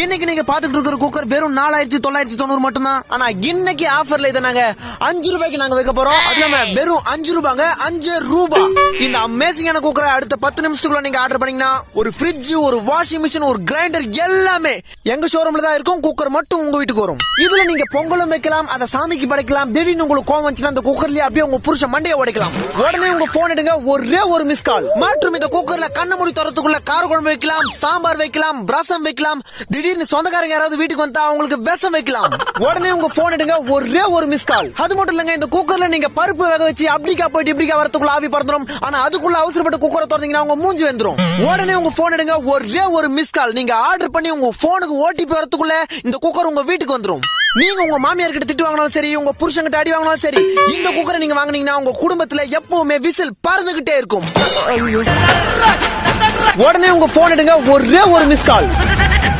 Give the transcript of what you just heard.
இன்னைக்கு நீங்க பாத்துட்டு இருக்கிற குக்கர் வெறும் 4990 மட்டும் தான். ஆனா இன்னைக்கு ஆஃபர்ல இதை நாங்க 5 ரூபாய்க்கு நாங்க வைக்க போறோம். அது இல்லாம வெறும் 5 ரூபாங்க, 5 ரூபாய். இந்த அமேசிங்கான குக்கரை அடுத்த 10 நிமிஷத்துக்குள்ள நீங்க ஆர்டர் பண்ணீங்கன்னா ஒரு ஃப்ரிட்ஜ், ஒரு வாஷிங் மிஷின், ஒரு கிரைண்டர் எல்லாமே எங்க ஷோரூம்ல தான் இருக்கும். குக்கர் மட்டும் உங்க வீட்டுக்கு வரும். இதுல நீங்க பொங்கலும் வைக்கலாம், அதை சாமிக்கு படைக்கலாம். திடீர்னு உங்களுக்கு கோவம் வந்துச்சுன்னா அந்த குக்கர்லயே அப்படியே உங்க புருஷ மண்டையை உடைக்கலாம். உடனே உங்க போன் எடுங்க, ஒரே ஒரு மிஸ் கால். மற்றும் இந்த குக்கர்ல கண்ண மூடி தரத்துக்குள்ள கார குழம்பு வைக்கலாம், சாம்பார் வைக்கலாம், ரசம் வைக்கலாம். திடீர்னு சொந்தக்காரங்க யாராவது வீட்டுக்கு வந்தா அவங்களுக்கு விஷம் வைக்கலாம். உடனே உங்க போன் எடுங்க, ஒரே ஒரு மிஸ் கால். அது மட்டும் இல்லங்க, இந்த குக்கர்ல நீங்க பருப்பு வேக வச்சு அப்படிக்கா போயிட்டு இப்படிக்கா வரதுக்குள்ள ஆவி பறந்துடும். ஆனா அதுக்குள்ள அவசரப்பட்டு குக்கரை திறந்தீங்கன்னா உங்க மூஞ்சி வந்துரும். உடனே உங்க போன் எடுங்க, ஒரே ஒரு மிஸ் கால். நீங்க ஆர்டர் பண்ணி உங்க போனுக்கு ஓடிபி வரதுக்குள்ள இந்த குக்கர் உங்க வீட்டுக்கு வந்துரும். நீங்க உங்க மாமியார் கிட்ட திட்டு வாங்கினாலும் சரி, உங்க புருஷன் அடி வாங்கினாலும் சரி, இந்த குக்கரை நீங்க வாங்குனீங்கன்னா உங்க குடும்பத்துல எப்பவுமே விசில் பறந்துகிட்டே இருக்கும். உடனே உங்க போன் எடுங்க, ஒரே ஒரு மிஸ் கால்.